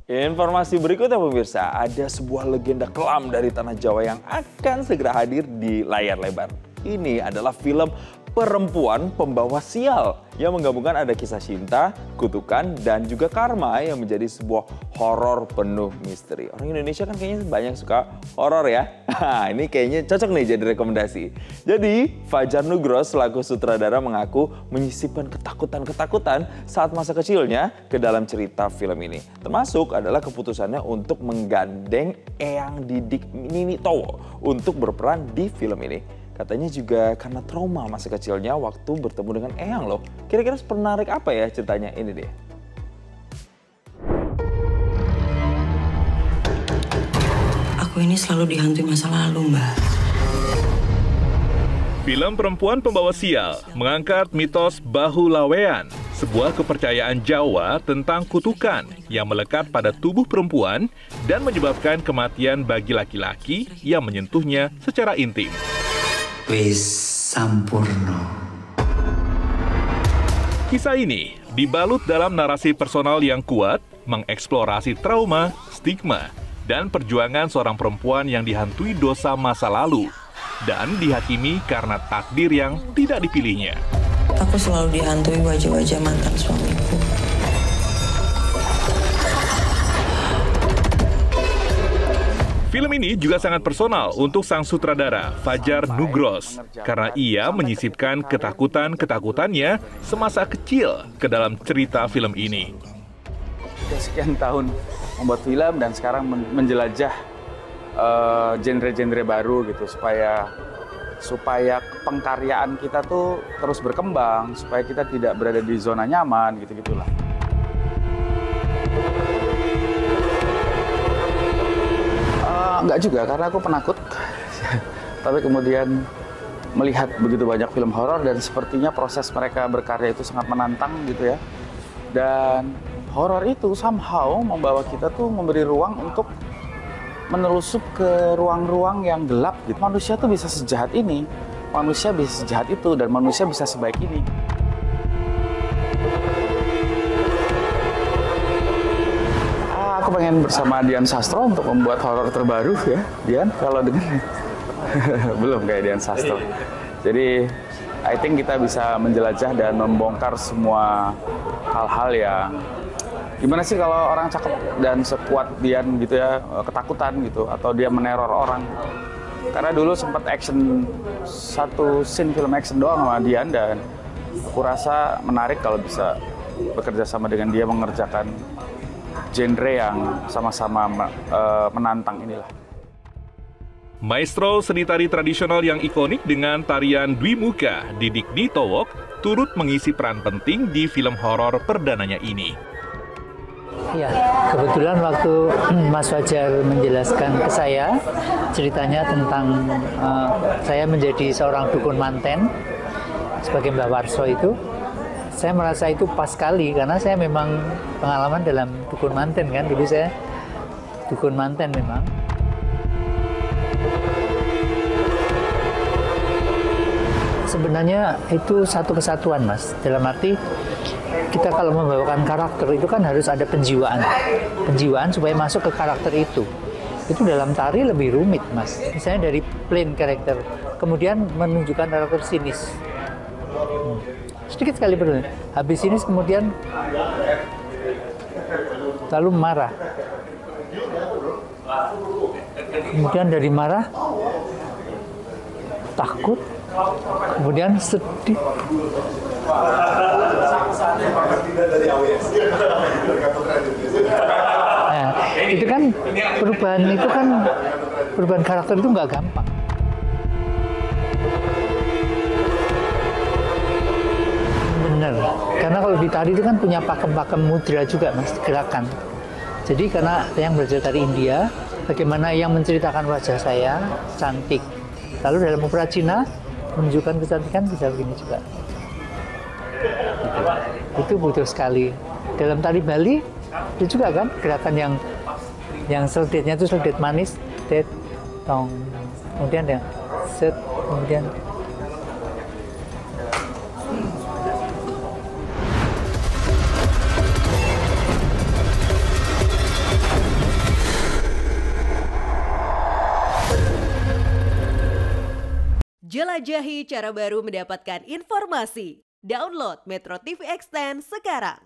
Informasi berikutnya pemirsa, ada sebuah legenda kelam dari tanah Jawa yang akan segera hadir di layar lebar. Ini adalah film Perempuan Pembawa Sial yang menggabungkan ada kisah cinta, kutukan, dan juga karma yang menjadi sebuah horor penuh misteri. Orang Indonesia kan kayaknya banyak suka horor ya. Ini kayaknya cocok nih jadi rekomendasi. Jadi Fajar Nugros selaku sutradara mengaku menyisipkan ketakutan-ketakutan saat masa kecilnya ke dalam cerita film ini. Termasuk adalah keputusannya untuk menggandeng Eyang Didik Nini Towo untuk berperan di film ini. Katanya juga karena trauma masa kecilnya waktu bertemu dengan Eyang loh. Kira-kira sepenarik apa ya ceritanya? Ini deh. Aku ini selalu dihantui masa lalu, Mbak. Film Perempuan Pembawa Sial mengangkat mitos Bahu Lawean, sebuah kepercayaan Jawa tentang kutukan yang melekat pada tubuh perempuan dan menyebabkan kematian bagi laki-laki yang menyentuhnya secara intim. Wis sampurno. Kisah ini dibalut dalam narasi personal yang kuat, mengeksplorasi trauma, stigma, dan perjuangan seorang perempuan yang dihantui dosa masa lalu dan dihakimi karena takdir yang tidak dipilihnya. Aku selalu dihantui wajah-wajah mantan suamiku. Film ini juga sangat personal untuk sang sutradara, Fajar Nugros, karena ia menyisipkan ketakutan-ketakutannya semasa kecil ke dalam cerita film ini. Sudah sekian tahun membuat film dan sekarang menjelajah genre-genre baru gitu supaya pengkaryaan kita tuh terus berkembang, supaya kita tidak berada di zona nyaman gitu-gitulah. Enggak juga, karena aku penakut. Tapi kemudian melihat begitu banyak film horor dan sepertinya proses mereka berkarya itu sangat menantang gitu ya. Dan horor itu somehow membawa kita tuh memberi ruang untuk menelusup ke ruang-ruang yang gelap gitu. Manusia tuh bisa sejahat ini, manusia bisa sejahat itu, dan manusia bisa sebaik ini. Aku pengen bersama Dian Sastro untuk membuat horor terbaru ya, Dian. Kalau dengan belum kayak Dian Sastro. Jadi, I think kita bisa menjelajah dan membongkar semua hal-hal yang gimana sih kalau orang cakep dan sekuat Dian gitu ya, ketakutan gitu, atau dia meneror orang. Karena dulu sempat action satu scene film action doang sama Dian dan aku rasa menarik kalau bisa bekerja sama dengan dia mengerjakan genre yang sama-sama menantang inilah. Maestro seni tari tradisional yang ikonik dengan tarian Dwi Muka, Didik Nitowok, turut mengisi peran penting di film horor perdananya ini. Ya, kebetulan waktu Mas Fajar menjelaskan ke saya ceritanya tentang saya menjadi seorang dukun manten sebagai Mbah Warso itu, saya merasa itu pas sekali karena saya memang pengalaman dalam dukun manten kan, dulu saya dukun manten memang. Sebenarnya itu satu kesatuan Mas, dalam arti kita kalau membawakan karakter itu kan harus ada penjiwaan supaya masuk ke karakter itu dalam tari lebih rumit Mas. Misalnya dari plain karakter, kemudian menunjukkan karakter sinis. Sedikit sekali berbeda. Habis ini kemudian lalu marah. Kemudian dari marah takut, kemudian sedih. Nah, itu kan perubahan karakter itu nggak gampang. Benar, karena kalau di tari itu kan punya pakem-pakem mudra juga Mas, gerakan. Jadi karena yang belajar tari India, bagaimana yang menceritakan wajah saya cantik. Lalu dalam opera Cina menunjukkan kecantikan bisa begini juga. Itu butuh sekali. Dalam tari Bali itu juga kan gerakan yang seledetnya itu seledet manis, det, tong, kemudian ya set, kemudian Jelajahi cara baru mendapatkan informasi. Download Metro TV Extend sekarang.